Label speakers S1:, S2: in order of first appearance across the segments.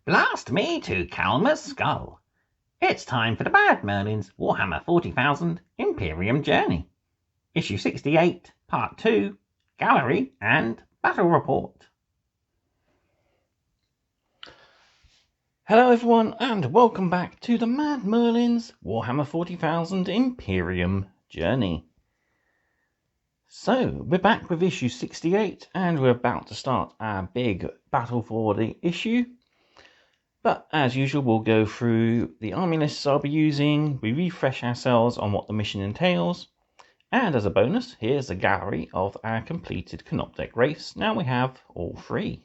S1: Blast me to Calmer's skull. It's time for the Bad Merlins Warhammer 40,000 Imperium Journey. Issue 68, Part 2, Gallery and Battle Report. Hello everyone and welcome back to the Mad Merlins Warhammer 40,000 Imperium Journey. So, we're back with issue 68 and we're about to start our big battle for the issue. But as usual, we'll go through the army lists I'll be using, we refresh ourselves on what the mission entails, and as a bonus, here's a gallery of our completed Canoptek Wraiths. Now we have all three.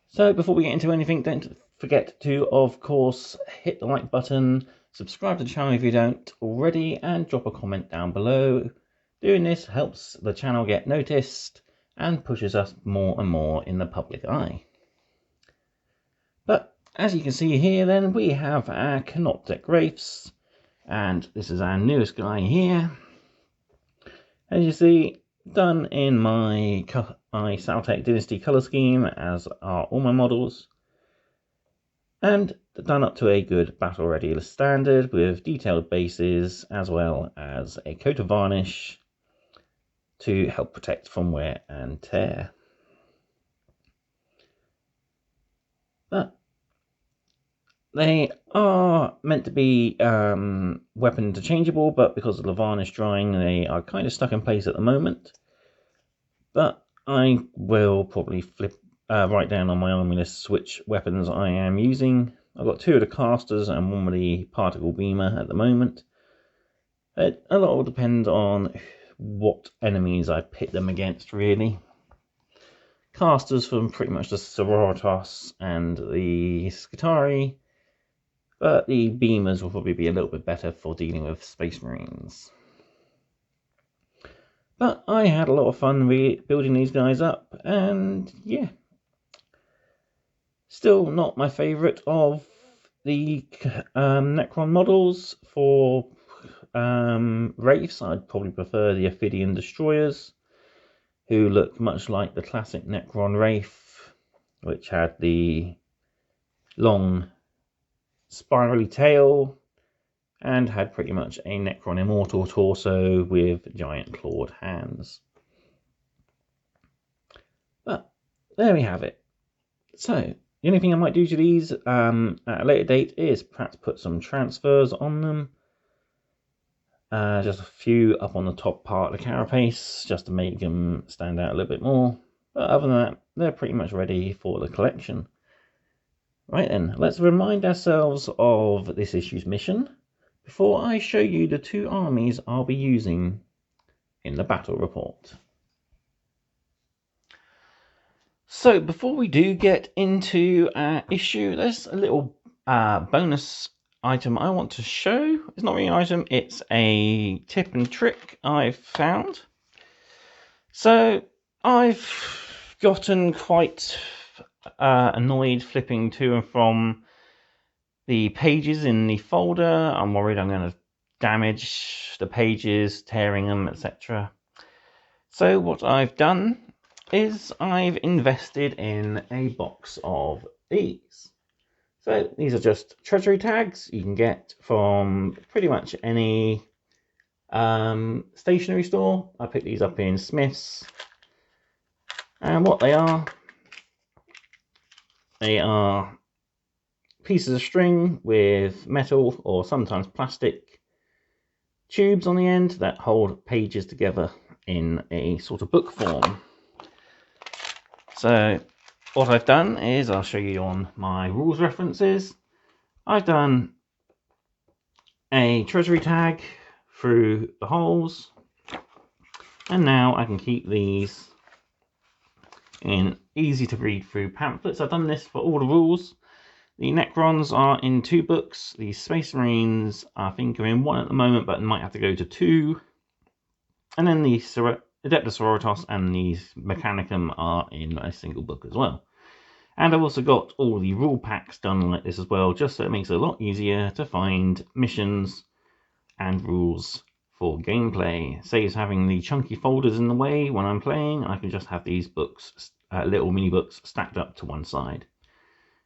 S1: So before we get into anything, don't forget to, of course, hit the like button, subscribe to the channel if you don't already, and drop a comment down below. Doing this helps the channel get noticed and pushes us more and more in the public eye. But as you can see here then, we have our Canoptek Wraiths, and this is our newest guy here. As you see, done in my Saltec Dynasty colour scheme, as are all my models, and done up to a good battle ready standard with detailed bases as well as a coat of varnish to help protect from wear and tear. But they are meant to be weapon interchangeable, but because of the varnish drying, they are kind of stuck in place at the moment. But I will probably write down on my army list which weapons I am using. I've got two of the casters and one with the particle beamer at the moment. A lot will depend on what enemies I pit them against, really. Casters from pretty much the Sororitas and the Skitari, but the beamers will probably be a little bit better for dealing with Space Marines. But I had a lot of fun building these guys up, and yeah. Still not my favourite of the Necron models for Wraiths. I'd probably prefer the Ophidian Destroyers, who look much like the classic Necron Wraith, which had the long spirally tail and had pretty much a Necron Immortal torso with giant clawed hands. But there we have it. So the only thing I might do to these at a later date is perhaps put some transfers on them. Just a few up on the top part of the carapace, just to make them stand out a little bit more. But other than that, they're pretty much ready for the collection. Right then, let's remind ourselves of this issue's mission before I show you the two armies I'll be using in the battle report. So before we do get into our issue, there's a little bonus item I want to show. It's not really an item, it's a tip and trick I've found. So I've gotten quite annoyed flipping to and from the pages in the folder. I'm worried I'm going to damage the pages, tearing them, etc. So what I've done is I've invested in a box of these. So these are just treasury tags you can get from pretty much any stationery store. I picked these up in Smith's. And what they are pieces of string with metal or sometimes plastic tubes on the end that hold pages together in a sort of book form. So what I've done is, I'll show you on my rules references, I've done a treasury tag through the holes, and now I can keep these in easy to read through pamphlets. I've done this for all the rules. The Necrons are in 2 books, the Space Marines I think are in 1 at the moment, but might have to go to 2, and then the Adeptus Sororitas and the Mechanicum are in a single book as well. And I've also got all the rule packs done like this as well, just so it makes it a lot easier to find missions and rules for gameplay. Saves having the chunky folders in the way when I'm playing. I can just have these books, little mini books, stacked up to one side.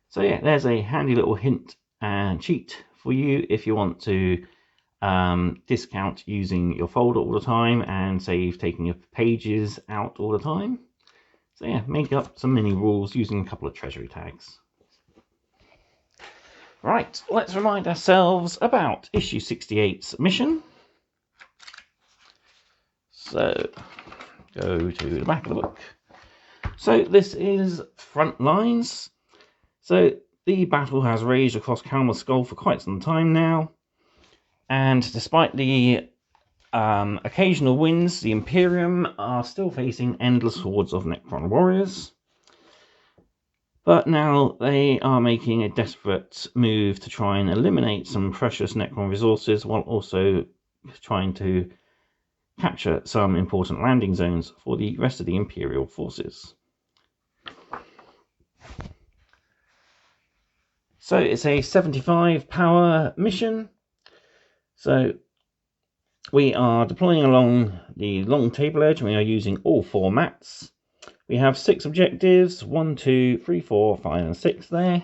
S1: So yeah, there's a handy little hint and cheat for you if you want to discount using your folder all the time and save taking your pages out all the time. So yeah, make up some mini rules using a couple of treasury tags. Right, let's remind ourselves about issue 68's mission. So go to the back of the book. So this is Front Lines. So the battle has raged across Kalmar's Skull for quite some time now, and despite the occasional wins, the Imperium are still facing endless hordes of Necron warriors. But now they are making a desperate move to try and eliminate some precious Necron resources while also trying to capture some important landing zones for the rest of the Imperial forces. So it's a 75 power mission. So we are deploying along the long table edge. We are using all 4 mats. We have 6 objectives, 1, 2, 3, 4, 5 and 6 there.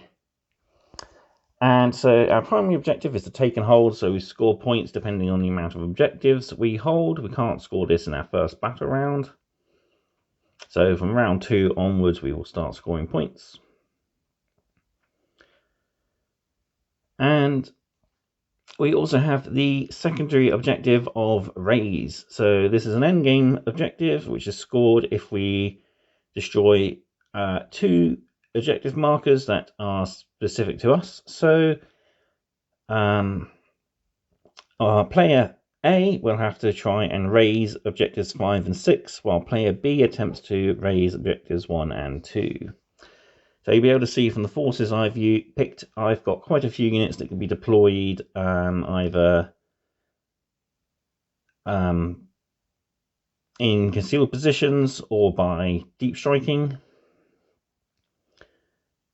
S1: And so our primary objective is to take and hold, so we score points depending on the amount of objectives we hold. We can't score this in our first battle round. So from round 2 onwards we will start scoring points. And we also have the secondary objective of raze. So this is an endgame objective which is scored if we destroy 2 objective markers that are specific to us. So our player A will have to try and raze objectives 5 and 6, while player B attempts to raze objectives 1 and 2. So you'll be able to see from the forces I've picked, I've got quite a few units that can be deployed either in concealed positions or by deep striking.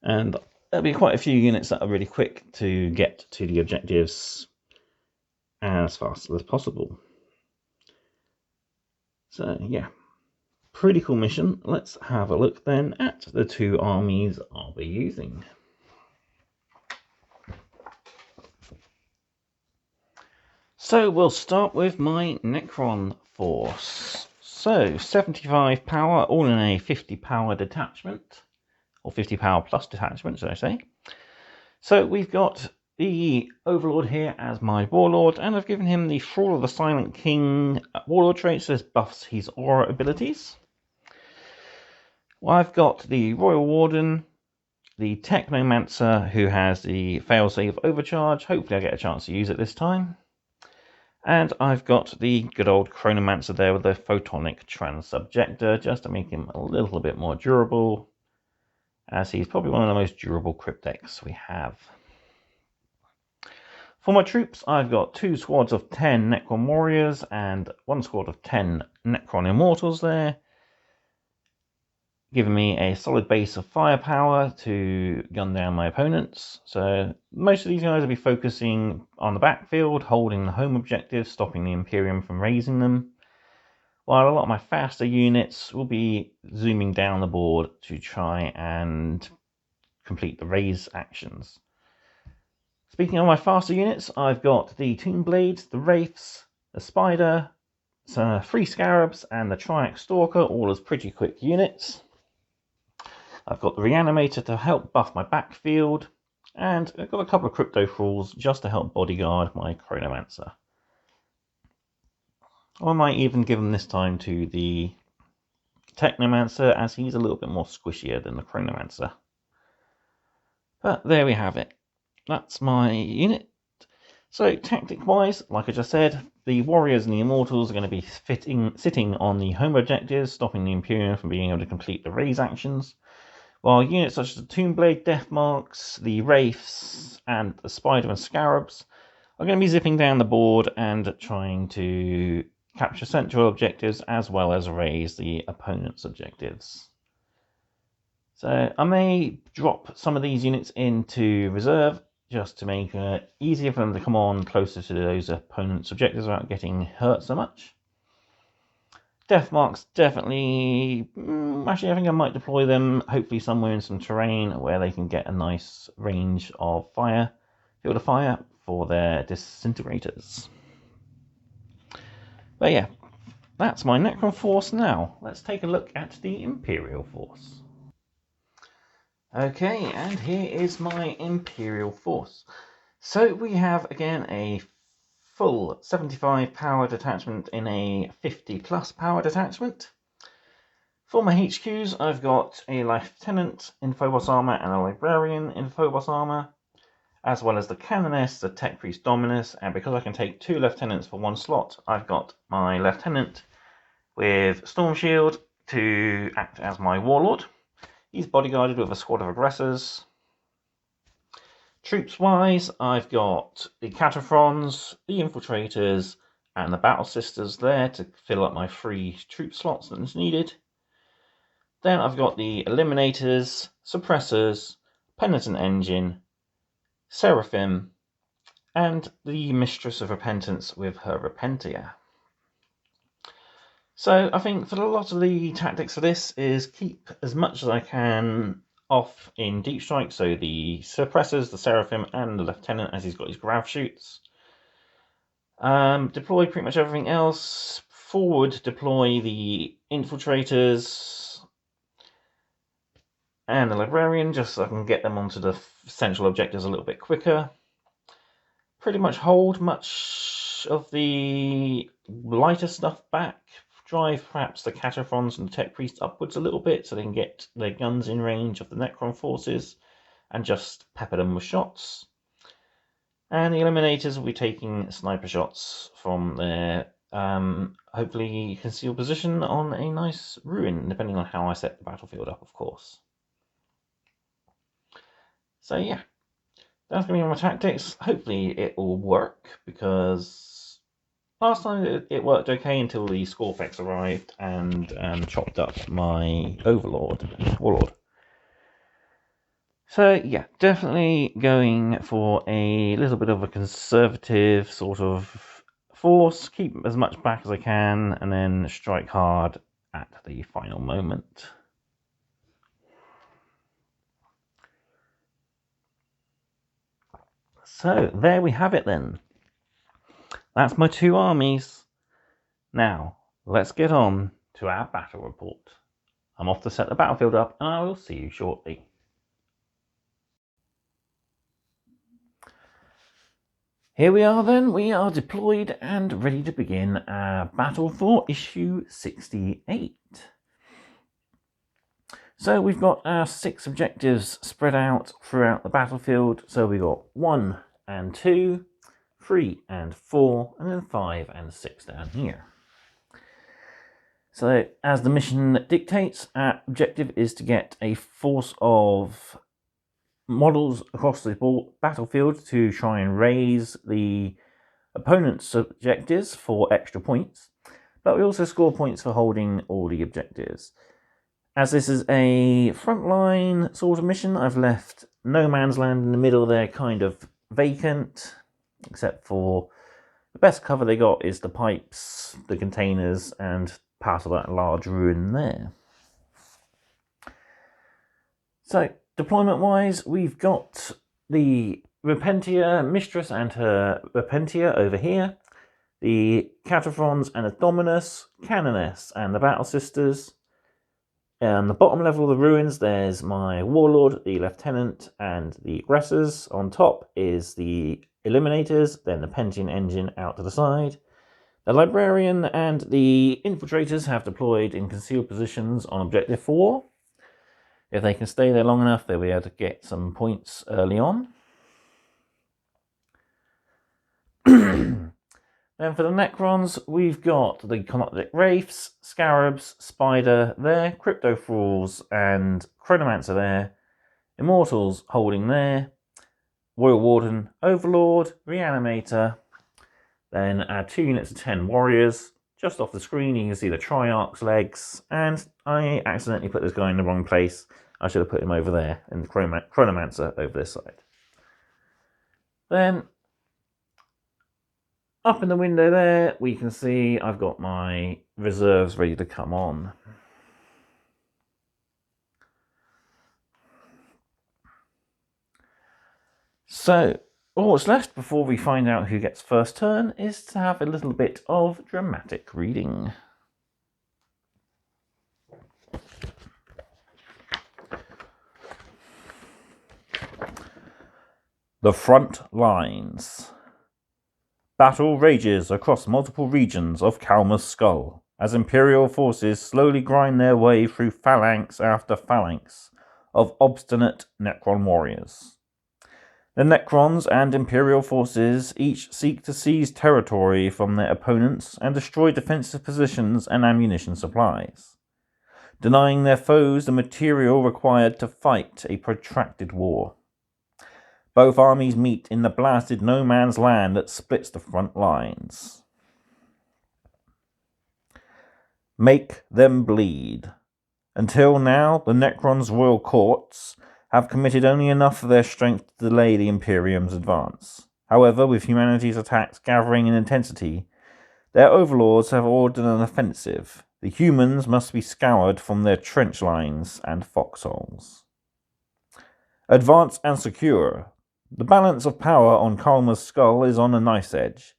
S1: And there'll be quite a few units that are really quick to get to the objectives as fast as possible. So yeah, pretty cool mission. Let's have a look then at the 2 armies I'll be using. So we'll start with my Necron force. So 75 power, all in a 50 power detachment, or 50 power plus detachment, should I say. So we've got the Overlord here as my Warlord, and I've given him the Thrall of the Silent King Warlord trait, so this buffs his aura abilities. Well, I've got the Royal Warden, the Technomancer, who has the failsafe overcharge. Hopefully I get a chance to use it this time. And I've got the good old Chronomancer there with the Photonic Transsubjector, just to make him a little bit more durable, as he's probably one of the most durable cryptecs we have. For my troops, I've got 2 squads of 10 Necron Warriors and 1 squad of 10 Necron Immortals there, giving me a solid base of firepower to gun down my opponents. So most of these guys will be focusing on the backfield, holding the home objectives, stopping the Imperium from raising them, while a lot of my faster units will be zooming down the board to try and complete the raise actions. Speaking of my faster units, I've got the Tomb Blades, the Wraiths, the Spider, some 3 Scarabs and the Triax Stalker, all as pretty quick units. I've got the Reanimator to help buff my backfield, and I've got a couple of Crypto Thralls just to help bodyguard my Chronomancer. I might even give him this time to the Technomancer, as he's a little bit more squishier than the Chronomancer. But there we have it. That's my unit. So tactic-wise, like I just said, the Warriors and the Immortals are going to be sitting on the home objectives, stopping the Imperium from being able to complete the raise actions, while units such as the Tombblade, Deathmarks, the Wraiths, and the Spider and Scarabs are going to be zipping down the board and trying to capture central objectives as well as raise the opponent's objectives. So I may drop some of these units into reserve just to make it easier for them to come on closer to those opponent's objectives without getting hurt so much. Death marks definitely. Actually, I think I might deploy them hopefully somewhere in some terrain where they can get a nice range of fire, field of fire for their disintegrators. But yeah, that's my Necron force now. Let's take a look at the Imperial force. Okay, and here is my Imperial force. So we have again a full 75 power detachment in a 50 plus power detachment. For my HQs, I've got a Lieutenant in Phobos armor and a Librarian in Phobos armor, as well as the Canoness, the Tech Priest Dominus, and because I can take 2 Lieutenants for 1 slot, I've got my Lieutenant with Storm Shield to act as my Warlord. He's bodyguarded with a squad of aggressors. Troops-wise, I've got the Cataphrons, the Infiltrators, and the Battle Sisters there to fill up my 3 troop slots that's needed. Then I've got the Eliminators, Suppressors, Penitent Engine, Seraphim, and the Mistress of Repentance with her Repentia. So I think for a lot of the tactics for this is keep as much as I can off in deep strike, so the suppressors, the Seraphim, and the Lieutenant as he's got his grav shoots. Deploy pretty much everything else. Forward deploy the Infiltrators and the Librarian, just so I can get them onto the central objectives a little bit quicker. Pretty much hold much of the lighter stuff back. Drive perhaps the Cataphrons and the Tech Priest upwards a little bit so they can get their guns in range of the Necron forces and just pepper them with shots. And the Eliminators will be taking sniper shots from their hopefully concealed position on a nice ruin, depending on how I set the battlefield up, of course. So yeah, that's going to be my tactics. Hopefully it will work, because last time it worked okay until the Scorpex arrived and chopped up my Warlord. So yeah, definitely going for a little bit of a conservative sort of force, keep as much back as I can, and then strike hard at the final moment. So there we have it then. That's my 2 armies. Now, let's get on to our battle report. I'm off to set the battlefield up, and I will see you shortly. Here we are then, we are deployed and ready to begin our battle for issue 68. So we've got our 6 objectives spread out throughout the battlefield. So we've got 1 and 2, 3 and 4, and then 5 and 6 down here. So as the mission dictates, our objective is to get a force of models across the battlefield to try and raise the opponent's objectives for extra points, but we also score points for holding all the objectives. As this is a frontline sort of mission, I've left no man's land in the middle there kind of vacant, except for the best cover they got is the pipes, the containers, and part of that large ruin there. So, deployment-wise, we've got the Repentia Mistress and her Repentia over here, the Cataphrons and the Dominus, Canoness and the Battle Sisters. On the bottom level of the ruins, there's my Warlord, the Lieutenant, and the Aggressors. On top is the Eliminators, then the Penitent Engine out to the side. The Librarian and the Infiltrators have deployed in concealed positions on Objective 4. If they can stay there long enough, they'll be able to get some points early on. Then for the Necrons, we've got the Canoptek Wraiths, Scarabs, Spider there, Crypto Thralls and Chronomancer there, Immortals holding there, Royal Warden, Overlord, Reanimator, then our 2 units of 10 Warriors. Just off the screen you can see the Triarch's legs, and I accidentally put this guy in the wrong place. I should have put him over there, and the Chronomancer over this side. Then Up in the window there, we can see I've got my reserves ready to come on. So, all that's left before we find out who gets first turn is to have a little bit of dramatic reading. The front lines. Battle rages across multiple regions of Kalma's Skull as Imperial forces slowly grind their way through phalanx after phalanx of obstinate Necron warriors. The Necrons and Imperial forces each seek to seize territory from their opponents and destroy defensive positions and ammunition supplies, denying their foes the material required to fight a protracted war. Both armies meet in the blasted no-man's land that splits the front lines. Make them bleed. Until now, the Necrons' royal courts have committed only enough of their strength to delay the Imperium's advance. However, with humanity's attacks gathering in intensity, their overlords have ordered an offensive. The humans must be scoured from their trench lines and foxholes. Advance and secure. The balance of power on Kalma's Skull is on a knife's edge.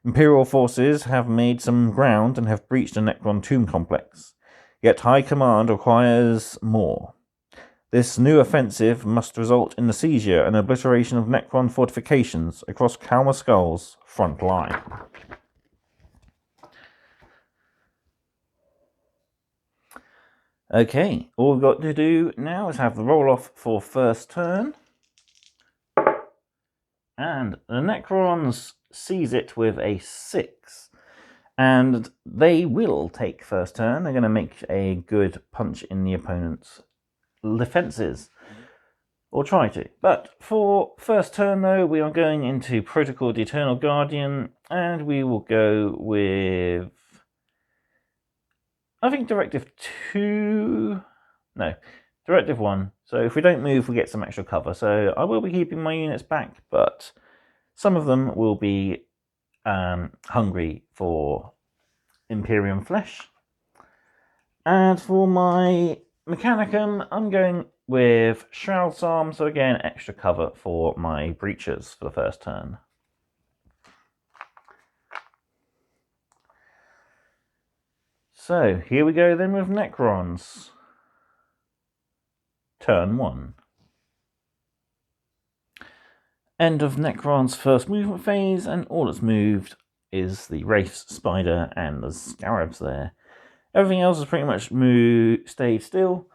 S1: Imperial forces have made some ground and have breached the Necron tomb complex, yet High Command requires more. This new offensive must result in the seizure and obliteration of Necron fortifications across Kalma's Skull's front line. Okay, all we've got to do now is have the roll-off for first turn. And the Necrons seize it with a 6. And they will take first turn. They're going to make a good punch in the opponent's defenses. Or try to. But for first turn, though, we are going into Protocol the Eternal Guardian. And we will go with, I think, Directive 2. No, Directive 1. So if we don't move, we get some extra cover. So I will be keeping my units back, but some of them will be hungry for Imperium flesh. And for my Mechanicum, I'm going with Shroud's Arm. So again, extra cover for my breaches for the first turn. So here we go then with Necrons. Turn 1. End of Necron's first movement phase, and all that's moved is the Wraith's Spider and the Scarabs there. Everything else has pretty much stayed still.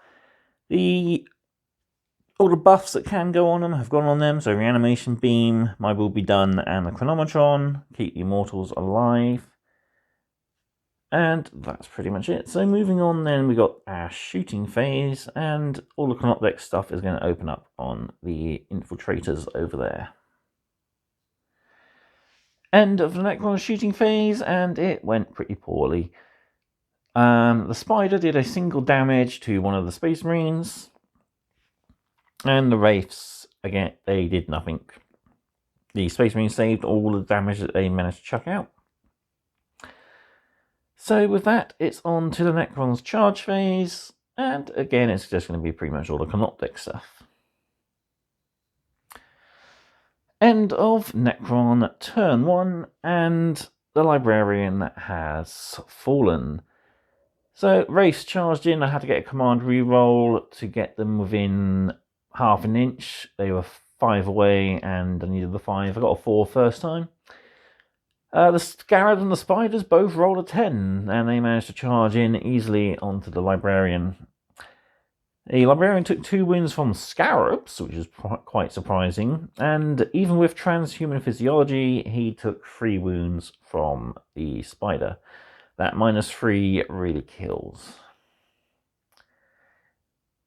S1: All the buffs that can go on them have gone on them, so Reanimation Beam, My Will Be Done, and the Chronometron keep the Immortals alive. And that's pretty much it. So moving on then, we got our shooting phase, and all the Canoptek stuff is going to open up on the infiltrators over there. End of the Necron shooting phase, and it went pretty poorly. The Spider did a single damage to one of the Space Marines, and the Wraiths, again, they did nothing. The Space Marines saved all the damage that they managed to chuck out. So with that, it's on to the Necron's charge phase, and again, it's just going to be pretty much all the Canoptek stuff. End of Necron turn 1, and the Librarian has fallen. So Wraith charged in. I had to get a command reroll to get them within half an inch. They were 5 away, and I needed the 5. I got a 4 first time. The Scarab and the Spiders both rolled a 10, and they managed to charge in easily onto the Librarian. The Librarian took 2 wounds from Scarabs, which is quite surprising, and even with transhuman physiology, he took 3 wounds from the Spider. That -3 really kills.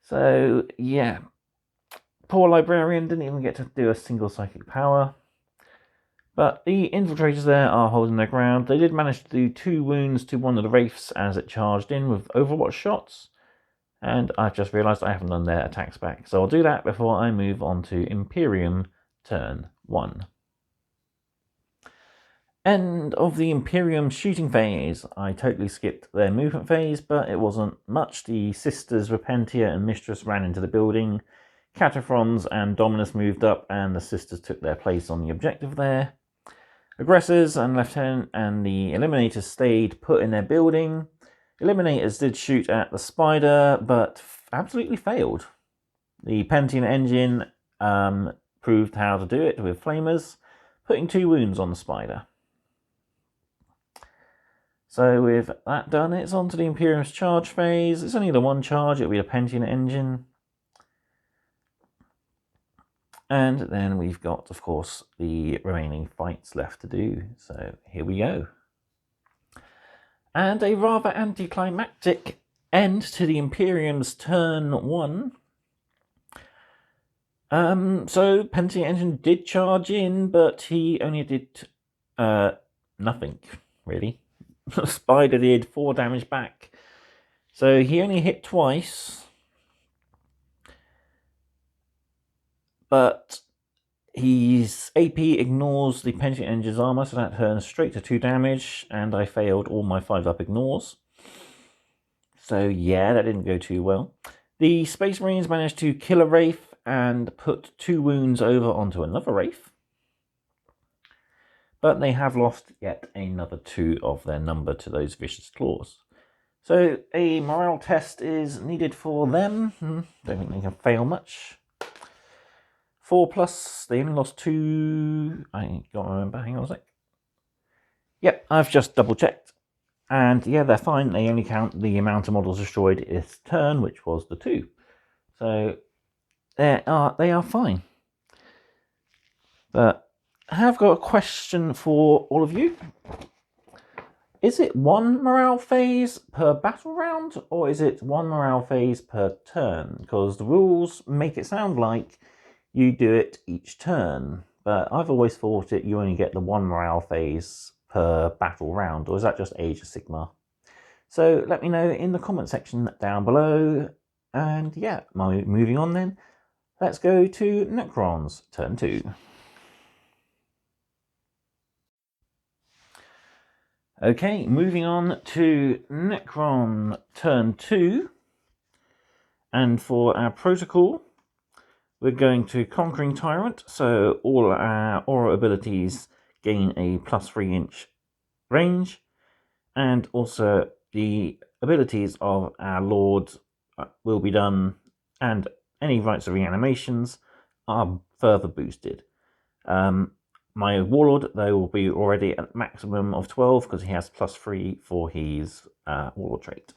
S1: So, yeah. Poor Librarian didn't even get to do a single psychic power. But the infiltrators there are holding their ground. They did manage to do 2 wounds to one of the Wraiths as it charged in with Overwatch shots. And I've just realised I haven't done their attacks back. So I'll do that before I move on to Imperium turn 1. End of the Imperium shooting phase. I totally skipped their movement phase, but it wasn't much. The sisters Repentia and Mistress ran into the building. Cataphrons and Dominus moved up, and the sisters took their place on the objective there. Aggressors and Lieutenant and the Eliminators stayed put in their building. Eliminators did shoot at the spider, but absolutely failed. The Pentium engine proved how to do it with flamers, putting 2 wounds on the spider. So with that done, it's on to the Imperium's charge phase. It's only the 1 charge, it'll be the Pentium engine. And then we've got, of course, the remaining fights left to do. So here we go. And a rather anticlimactic end to the Imperium's turn 1. So Pentium engine did charge in, but he only did nothing, really. Spider did 4 damage back. So he only hit twice. But his AP ignores the Pentium engine's armor, so that turns straight to 2 damage, and I failed all my 5-up ignores. So yeah, that didn't go too well. The Space Marines managed to kill a Wraith and put 2 wounds over onto another Wraith. But they have lost yet another 2 of their number to those vicious claws. So a morale test is needed for them. Don't think they can fail much. 4+, they only lost 2. I can't remember, hang on a sec. Yep, I've just double checked. And yeah, they're fine. They only count the amount of models destroyed this turn, which was the 2. So they are fine. But I have got a question for all of you. Is it 1 morale phase per battle round, or is it 1 morale phase per turn? Because the rules make it sound like you do it each turn, but I've always thought that you only get the 1 morale phase per battle round, or is that just Age of Sigmar? So let me know in the comment section down below. And yeah, moving on then. Let's go to Necrons, turn 2. Okay, moving on to Necron, turn 2. And for our protocol, we're going to Conquering Tyrant, so all our aura abilities gain a +3 inch range, and also the abilities of our Lord will be done, and any rites of reanimations are further boosted. My Warlord, they will be already at maximum of 12 because he has +3 for his Warlord trait.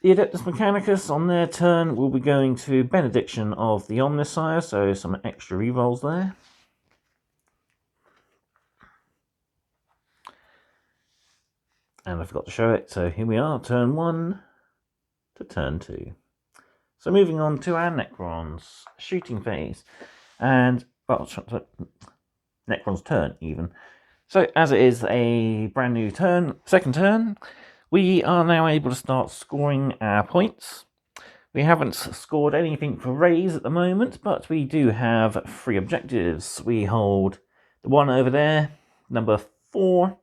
S1: The Adeptus Mechanicus on their turn will be going to Benediction of the Omnissiah, so some extra rerolls there. And I forgot to show it, so here we are, turn 1 to turn 2. So moving on to our Necrons shooting phase, and well, Necron's turn even. So as it is a brand new turn, second turn, we are now able to start scoring our points. We haven't scored anything for raze at the moment, but we do have 3 objectives. We hold the one over there, number 4,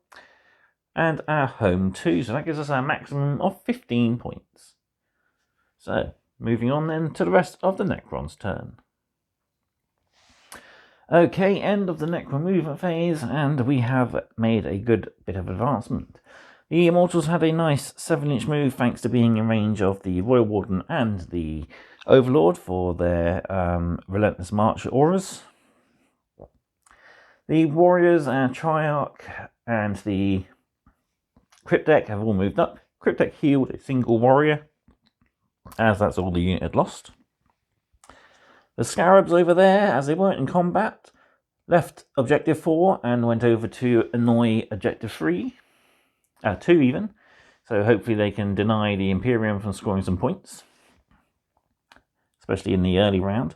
S1: and our home 2. So that gives us our maximum of 15 points. So moving on then to the rest of the Necron's turn. Okay, end of the Necron movement phase, and we have made a good bit of advancement. The Immortals had a nice 7-inch move thanks to being in range of the Royal Warden and the Overlord for their Relentless March auras. The Warriors and Triarch and the Cryptek have all moved up. Cryptek healed a single warrior, as that's all the unit had lost. The Scarabs over there, as they weren't in combat, left Objective 4 and went over to annoy Objective 3. 2 even. So hopefully they can deny the Imperium from scoring some points, especially in the early round.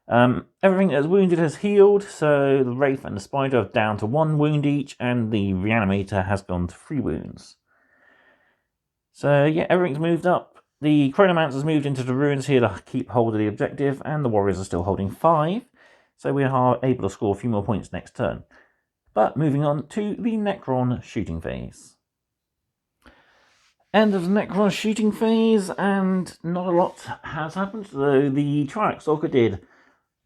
S1: Everything that is wounded has healed, so the Wraith and the Spider are down to 1 wound each, and the Reanimator has gone to 3 wounds. So yeah, everything's moved up. The Chronomancer's moved into the ruins here to keep hold of the objective, and the Warriors are still holding 5. so we are able to score a few more points next turn. But moving on to the Necron shooting phase. End of the Necron shooting phase, and not a lot has happened, though the Triax Stalker did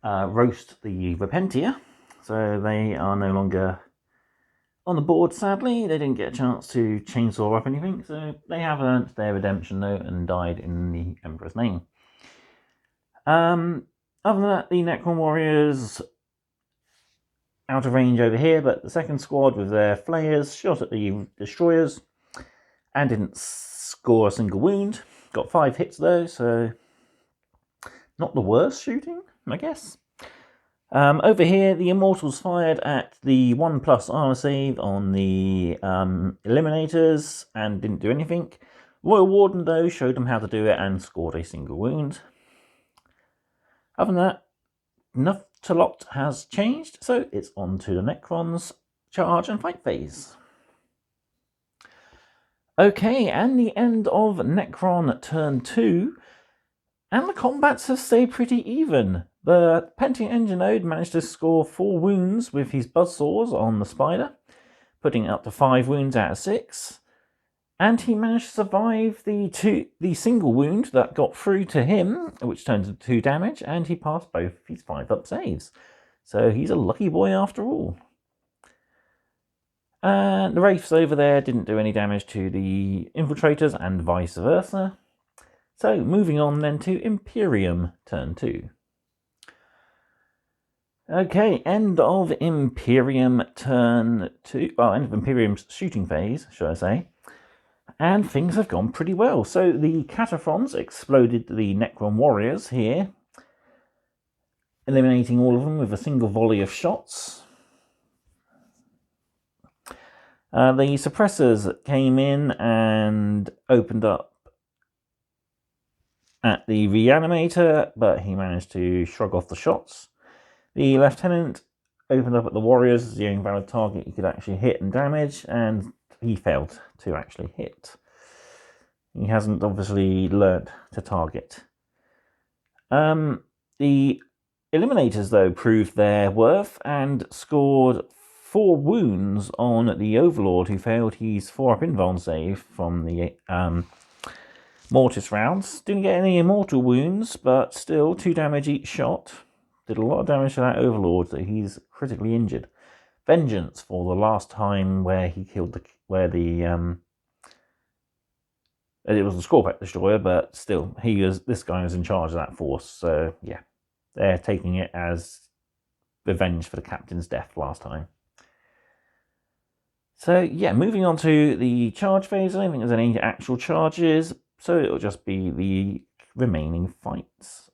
S1: roast the Repentia, so they are no longer on the board, sadly. They didn't get a chance to chainsaw up anything, so they have earned their redemption note and died in the Emperor's name. Other than that, the Necron Warriors out of range over here, but the second squad with their flayers shot at the destroyers and didn't score a single wound. Got 5 hits though, so not the worst shooting, I guess. Over here, the Immortals fired at the 1+ armor save on the Eliminators and didn't do anything. Royal Warden, though, showed them how to do it and scored a single wound. Other than that, not a lot has changed, so it's on to the Necrons charge and fight phase. Okay, and the end of Necron turn 2, and the combats have stayed pretty even. The Pentium Enginode managed to score 4 wounds with his buzzsaws on the spider, putting up to 5 wounds out of 6. And he managed to survive the single wound that got through to him, which turned into 2 damage, and he passed both his 5-up saves. So he's a lucky boy after all. The Wraiths over there didn't do any damage to the Infiltrators and vice versa. So moving on then to Imperium turn 2. Okay, end of Imperium turn 2, well, end of Imperium's shooting phase, should I say. And things have gone pretty well. So the Cataphrons exploded the Necron Warriors here, eliminating all of them with a single volley of shots. The Suppressors came in and opened up at the Reanimator, but he managed to shrug off the shots. The Lieutenant opened up at the Warriors as the only valid target he could actually hit and damage, and he failed to actually hit. He hasn't obviously learnt to target. The Eliminators, though, proved their worth and scored 4 wounds on the Overlord, who failed his 4-up invuln save from the Mortis rounds. Didn't get any immortal wounds, but still 2 damage each shot. Did a lot of damage to that Overlord, so he's critically injured. Vengeance for the last time where he killed it was the Scorpack Destroyer, but still, this guy was in charge of that force, so yeah. They're taking it as revenge for the captain's death last time. So yeah, moving on to the charge phase. I don't think there's any actual charges, so it'll just be the remaining fights.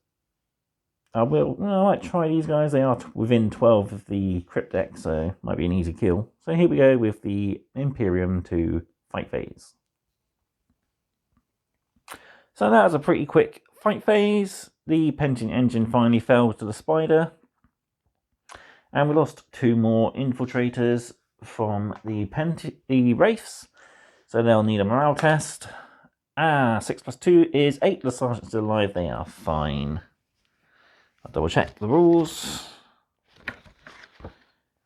S1: I might try these guys. They are within 12 of the Cryptek, so might be an easy kill. So here we go with the Imperium to fight phase. So that was a pretty quick fight phase. The Pentium engine finally fell to the spider. And we lost 2 more Infiltrators from the Wraiths. So they'll need a morale test. 6+2 is 8. The Sergeant's still alive. They are fine. I'll double check the rules.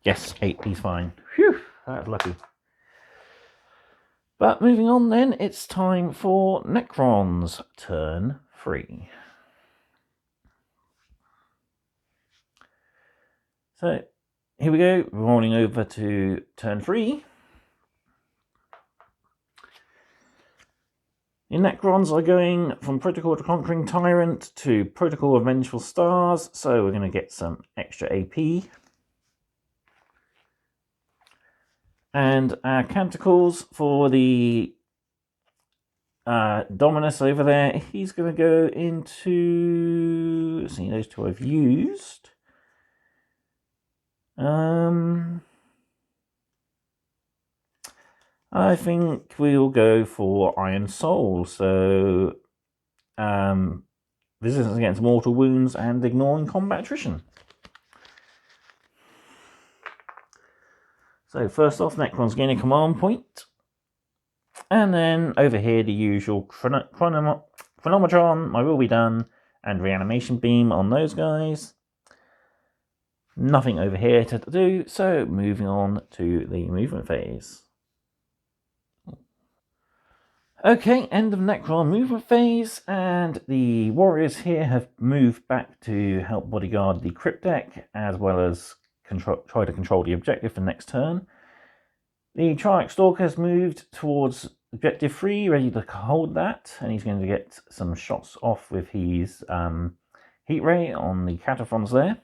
S1: Yes, 8, he's fine. Phew, that was lucky. But moving on then, it's time for Necron's turn 3. So, here we go, rolling over to turn 3. The Necrons are going from Protocol to Conquering Tyrant to Protocol of Vengeful Stars, so we're going to get some extra AP. And our Canticles for the Dominus over there, he's going to go into... Let's see, those 2 I've used. I think we'll go for Iron Soul, so resistance against mortal wounds and ignoring combat attrition. So first off, Necron's gain a command point. And then over here, the usual Chronometron, My Will Be Done, and Reanimation Beam on those guys. Nothing over here to do, so moving on to the movement phase. Okay, end of Necron movement phase, and the warriors here have moved back to help bodyguard the crypt deck, as well as try to control the objective for next turn. The Triarch Stalker has moved towards objective 3, ready to hold that, and he's going to get some shots off with his heat ray on the Cataphrons there.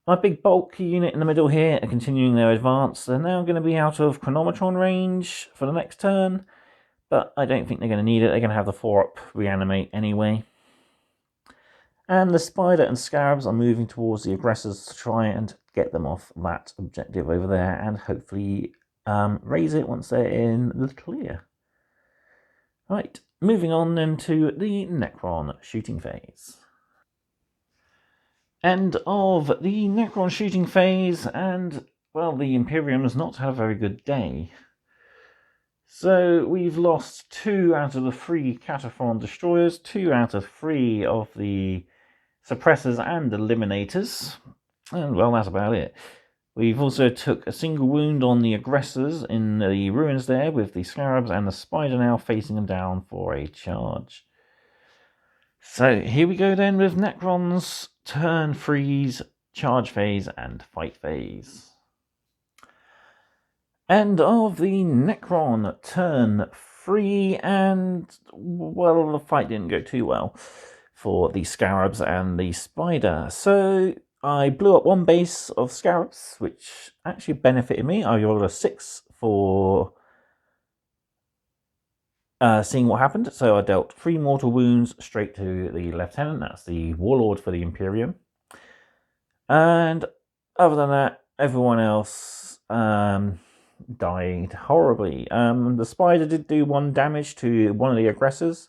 S1: My big bulk unit in the middle here are continuing their advance. They're now going to be out of Chronometron range for the next turn, but I don't think they're going to need it. They're going to have the 4-up reanimate anyway. And the Spider and Scarabs are moving towards the aggressors to try and get them off that objective over there and hopefully raise it once they're in the clear. Right, moving on then to the Necron shooting phase. End of the Necron shooting phase, and, well, the Imperium has not had a very good day. So we've lost 2 out of the 3 Cataphron destroyers, 2 out of 3 of the suppressors and eliminators, and, well, that's about it. We've also took a single wound on the aggressors in the ruins there, with the Scarabs and the Spider now facing them down for a charge. So here we go then with Necron's turn freeze, charge phase, and fight phase. End of the Necron turn 3, and, well, the fight didn't go too well for the Scarabs and the Spider. So I blew up 1 base of Scarabs, which actually benefited me. I rolled a 6 for seeing what happened. So I dealt 3 mortal wounds straight to the Lieutenant. That's the Warlord for the Imperium. And other than that, everyone else died horribly. The Spider did do 1 damage to one of the aggressors,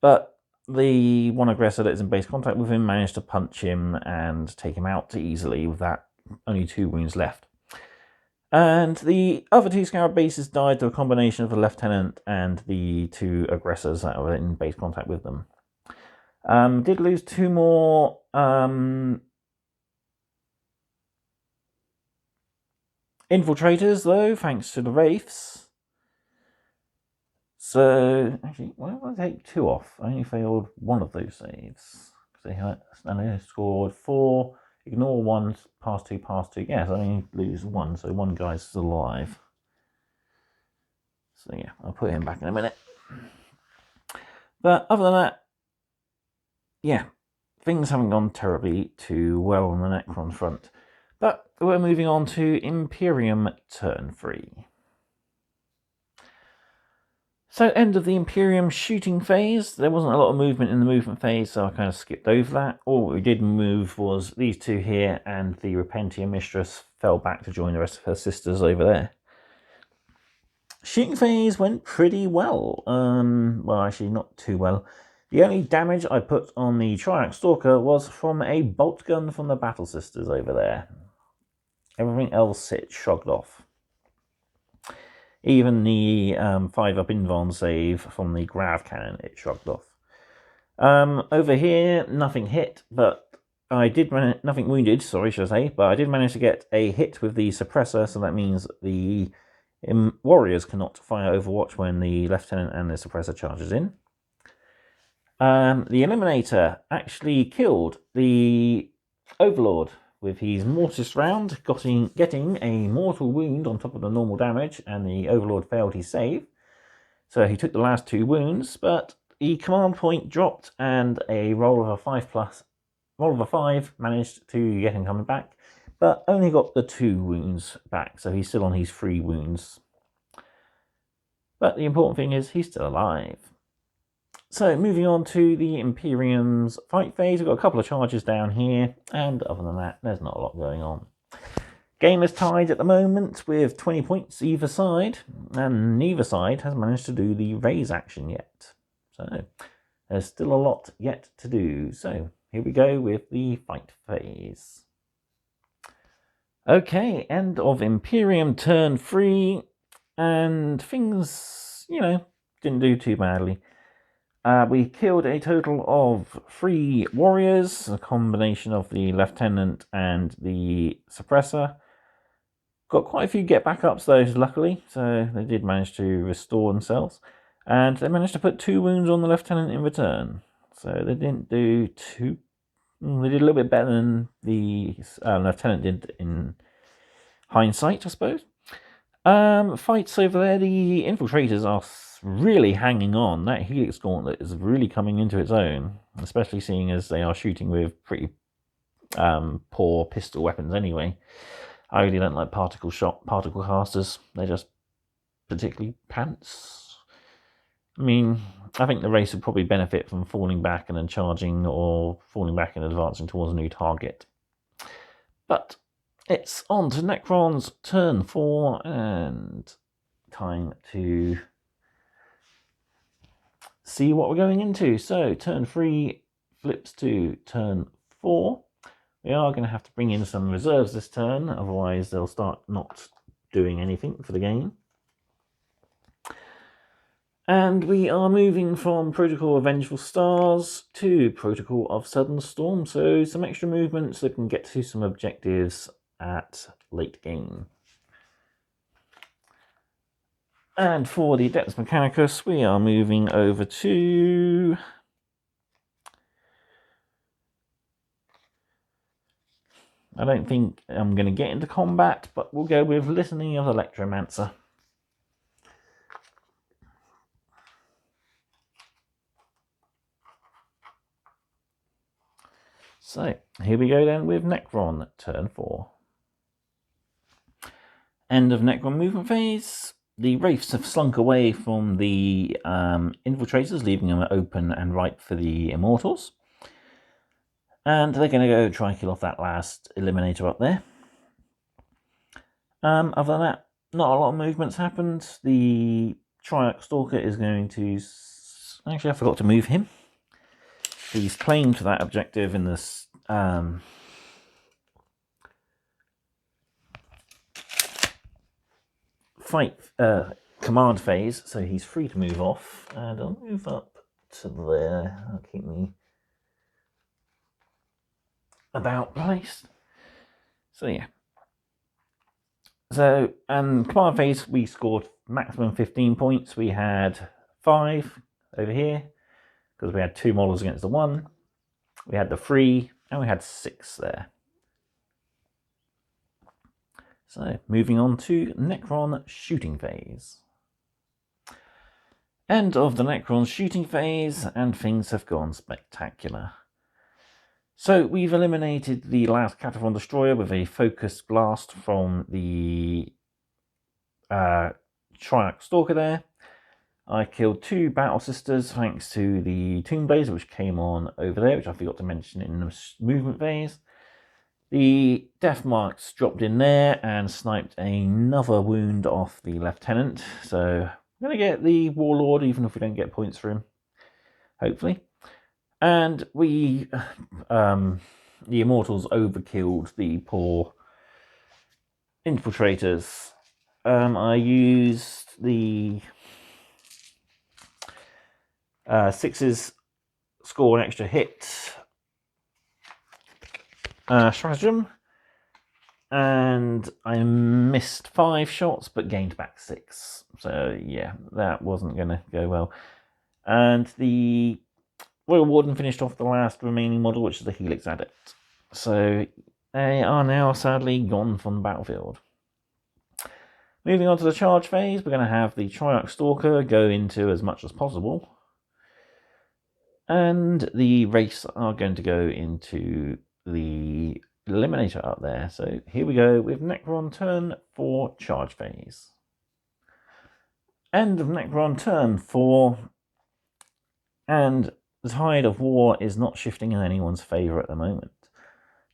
S1: but the one aggressor that is in base contact with him managed to punch him and take him out easily with that only 2 wounds left. And the other 2 Scarab bases died to a combination of the Lieutenant and the 2 aggressors that were in base contact with them. Did lose 2 more infiltrators, though, thanks to the Wraiths. So, actually, why did I take 2 off? I only failed 1 of those saves. And they scored 4, ignore 1, pass 2, pass 2. Yes, I only lose 1, so 1 guy's still alive. So yeah, I'll put him back in a minute. But other than that, yeah, things haven't gone terribly too well on the Necron front. But we're moving on to Imperium turn 3. So, end of the Imperium shooting phase. There wasn't a lot of movement in the movement phase, so I kind of skipped over that. All we did move was these 2 here, and the Repentia Mistress fell back to join the rest of her sisters over there. Shooting phase went pretty well. Well, actually, not too well. The only damage I put on the Triarch Stalker was from a bolt gun from the Battle Sisters over there. Everything else it shrugged off. Even the 5-up Invuln save from the Grav Cannon, it shrugged off. Over here, nothing hit, but I did nothing wounded, sorry, should I say, but I did manage to get a hit with the suppressor, so that means the warriors cannot fire Overwatch when the Lieutenant and the suppressor charges in. The Eliminator actually killed the Overlord with his Mortis round, getting a mortal wound on top of the normal damage, and the Overlord failed his save. So he took the last 2 wounds, but the command point dropped, and a roll of a 5 managed to get him coming back, but only got the 2 wounds back, so he's still on his 3 wounds. But the important thing is he's still alive. So, moving on to the Imperium's fight phase. We've got a couple of charges down here, and other than that, there's not a lot going on. Game is tied at the moment with 20 points either side, and neither side has managed to do the raze action yet. So, there's still a lot yet to do. So, here we go with the fight phase. Okay, end of Imperium turn 3, and things, didn't do too badly. We killed a total of 3 warriors, a combination of the lieutenant and the suppressor. Got quite a few get back ups though, luckily, so they did manage to restore themselves. And they managed to put 2 wounds on the lieutenant in return. So they didn't do too... They did a little bit better than the lieutenant did in hindsight, I suppose. Fights over there, the infiltrators are really hanging on. That Helix Gauntlet is really coming into its own, especially seeing as they are shooting with pretty poor pistol weapons anyway. I really don't like particle casters. They're just particularly pants. I mean, I think the race would probably benefit from falling back and then charging, or falling back and advancing towards a new target. But it's on to Necron's turn 4, and time to see what we're going into. So turn 3 flips to turn 4. We are going to have to bring in some reserves this turn, otherwise they'll start not doing anything for the game. And we are moving from Protocol of Vengeful Stars to Protocol of Sudden Storm, so some extra movement so we can get to some objectives at late game. And for the Adeptus Mechanicus, we are moving over to... I don't think I'm going to get into combat, but we'll go with Litany of Electromancer. So, here we go then with Necron, turn 4. End of Necron movement phase. The Wraiths have slunk away from the infiltrators, leaving them open and ripe for the Immortals. And they're going to go try and kill off that last Eliminator up there. Other than that, not a lot of movements happened. The Triarch Stalker is going to... Actually, I forgot to move him. He's claimed that objective in this command phase, so he's free to move off. And I'll move up to there. I'll keep me about placed. So yeah. So, and command phase, we scored maximum 15 points. We had 5 over here, because we had 2 models against the 1. We had the 3, and we had 6 there. So, moving on to Necron shooting phase. End of the Necron shooting phase, and things have gone spectacular. So, we've eliminated the last Cataphrone Destroyer with a focused blast from the Triarch Stalker there. I killed 2 Battle Sisters thanks to the Tomb Blazer, which came on over there, which I forgot to mention in the movement phase. The Death Marks dropped in there and sniped another wound off the Lieutenant. So I'm going to get the Warlord, even if we don't get points for him, hopefully. And we, the Immortals overkilled the poor Infiltrators. I used the 6s score an extra hit stratagem, and I missed 5 shots but gained back 6. So yeah, that wasn't going to go well. And the Royal Warden finished off the last remaining model, which is the Helix Adept. So they are now sadly gone from the battlefield. Moving on to the charge phase, we're going to have the Triarch Stalker go into as much as possible. And the Wraiths are going to go into the Eliminator up there. So here we go with Necron turn 4 charge phase. End of Necron turn 4. And the tide of war is not shifting in anyone's favour at the moment.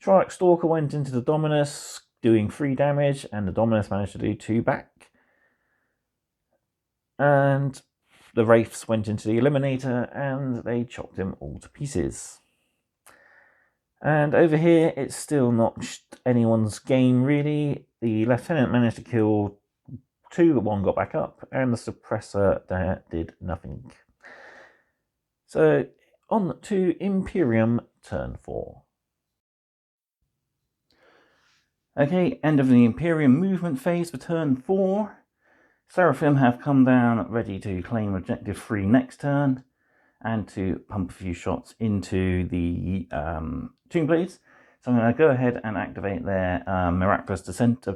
S1: Triarch Stalker went into the Dominus, doing 3 damage, and the Dominus managed to do 2 back. And the Wraiths went into the Eliminator, and they chopped him all to pieces. And over here, it's still not anyone's game, really. The Lieutenant managed to kill 2, but 1 got back up, and the Suppressor there did nothing. So on to Imperium turn 4. Okay, end of the Imperium movement phase for turn 4. Seraphim have come down ready to claim objective 3 next turn and to pump a few shots into the Tomb Blades. So I'm going to go ahead and activate their Miraculous Descent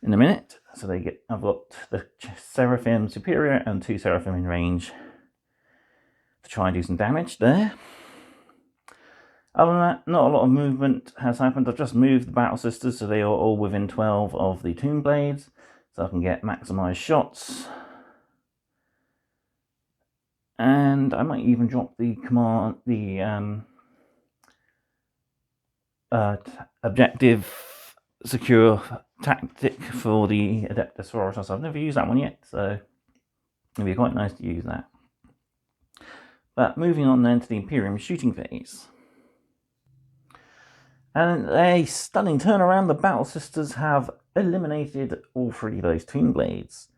S1: in a minute. So they get, I've got the Seraphim Superior and 2 Seraphim in range to try and do some damage there. Other than that, not a lot of movement has happened. I've just moved the Battle Sisters so they are all within 12 of the Tomb Blades, so I can get maximised shots. And I might even drop the command, the objective secure tactic for the Adeptus Sororitas. I've never used that one yet, so it'd be quite nice to use that. But moving on then to the Imperium shooting phase. And a stunning turnaround, the Battle Sisters have eliminated all 3 of those Tomb Blades.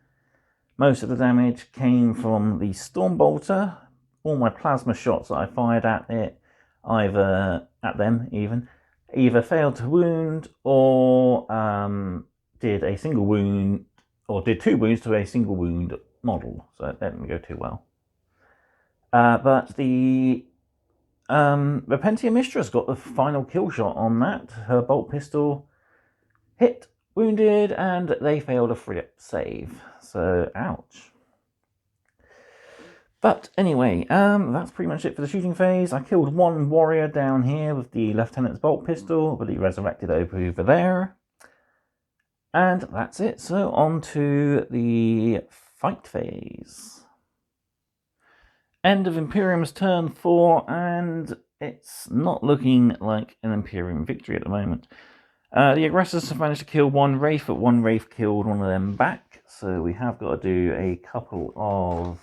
S1: Most of the damage came from the Stormbolter. All my plasma shots that I fired at it, either failed to wound or did a single wound, or did 2 wounds to a single wound model. So that didn't go too well. But the Repentia Mistress got the final kill shot on that. Her bolt pistol hit, wounded, and they failed a free-up save. So, ouch. But anyway, that's pretty much it for the shooting phase. I killed 1 warrior down here with the Lieutenant's bolt pistol, but he resurrected over there. And that's it. So, on to the fight phase. End of Imperium's turn 4, and it's not looking like an Imperium victory at the moment. The aggressors have managed to kill 1 Wraith, but 1 Wraith killed one of them back. So we have got to do a couple of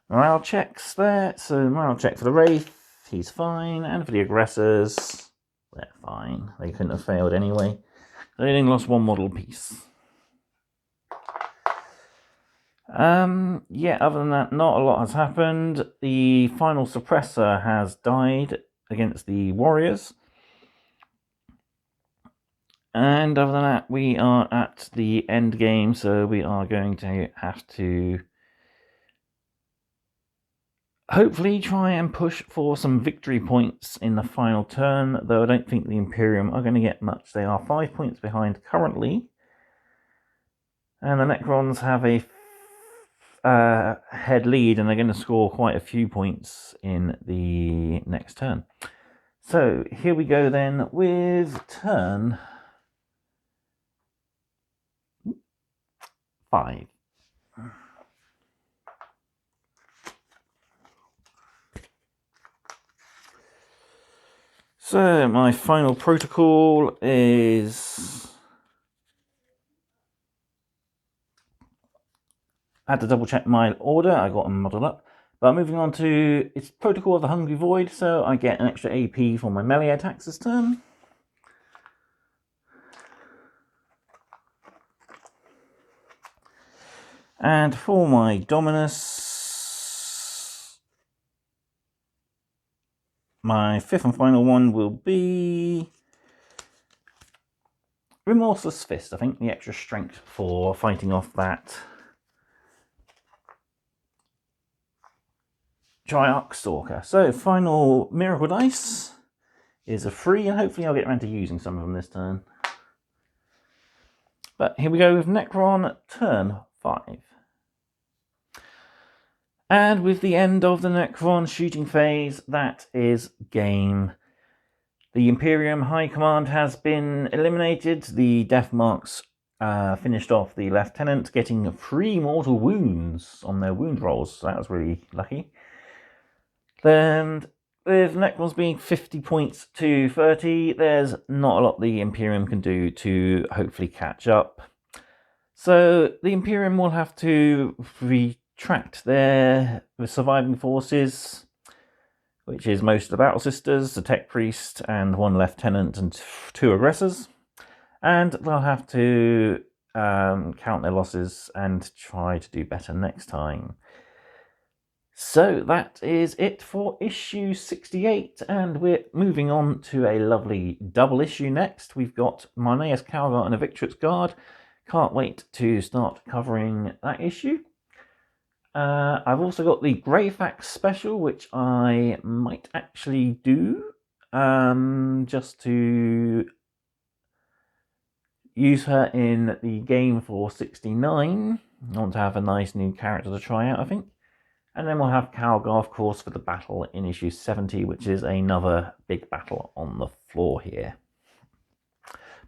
S1: morale checks there. So morale check for the Wraith, he's fine, and for the aggressors, they're fine. They couldn't have failed anyway. They only lost 1 model piece. Yeah, other than that, not a lot has happened. The final suppressor has died against the warriors. And other than that, we are at the end game, so we are going to have to hopefully try and push for some victory points in the final turn, though I don't think the Imperium are going to get much. They are 5 points behind currently. And the Necrons have a head lead, and they're going to score quite a few points in the next turn. So here we go then with turn 5. So my final protocol is, I had to double check my order, I got them modelled up. But moving on to, it's Protocol of the Hungry Void, so I get an extra AP for my melee attacks this turn. And for my Dominus, my 5th and final one will be Remorseless Fist. I think the extra strength for fighting off that Triarch Stalker. So, final Miracle Dice is a 3, and hopefully I'll get around to using some of them this turn. But here we go with Necron, turn 5. And with the end of the Necron shooting phase, that is game. The Imperium High Command has been eliminated. The death marks finished off the Lieutenant, getting 3 mortal wounds on their wound rolls. So that was really lucky. And with Necrons being 50 points to 30, there's not a lot the Imperium can do to hopefully catch up. So the Imperium will have to retract their surviving forces, which is most of the Battle Sisters, the Tech Priest, and 1 Lieutenant and 2 aggressors. And they'll have to count their losses and try to do better next time. So that is it for issue 68, and we're moving on to a lovely double issue next. We've got Marneus Calgar and a Victrix Guard. Can't wait to start covering that issue. I've also got the Greyfax special, which I might actually do, just to use her in the game for 69. I want to have a nice new character to try out, I think. And then we'll have Calgar, of course, for the battle in issue 70, which is another big battle on the floor here.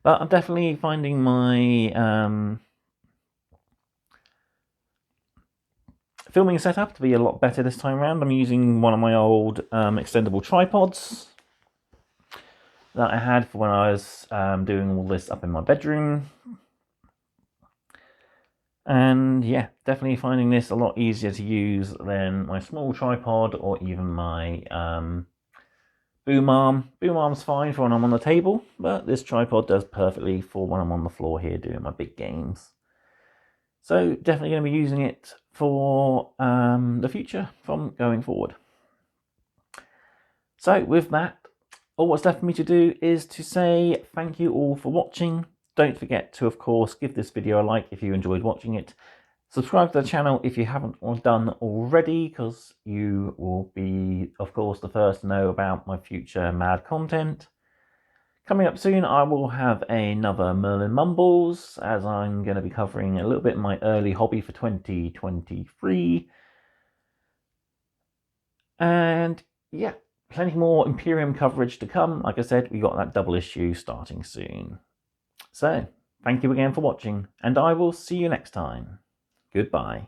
S1: But I'm definitely finding my filming setup to be a lot better this time around. I'm using one of my old extendable tripods that I had for when I was doing all this up in my bedroom. And yeah, definitely finding this a lot easier to use than my small tripod or even my boom arm. Boom arm's fine for when I'm on the table, but this tripod does perfectly for when I'm on the floor here doing my big games. So definitely going to be using it for the future from going forward. So with that, all what's left for me to do is to say thank you all for watching. Don't forget to, of course, give this video a like if you enjoyed watching it. Subscribe to the channel if you haven't done already, because you will be, of course, the first to know about my future mad content. Coming up soon, I will have another Merlin Mumbles, as I'm going to be covering a little bit of my early hobby for 2023. And yeah, plenty more Imperium coverage to come. Like I said, we got that double issue starting soon. So, thank you again for watching, and I will see you next time. Goodbye.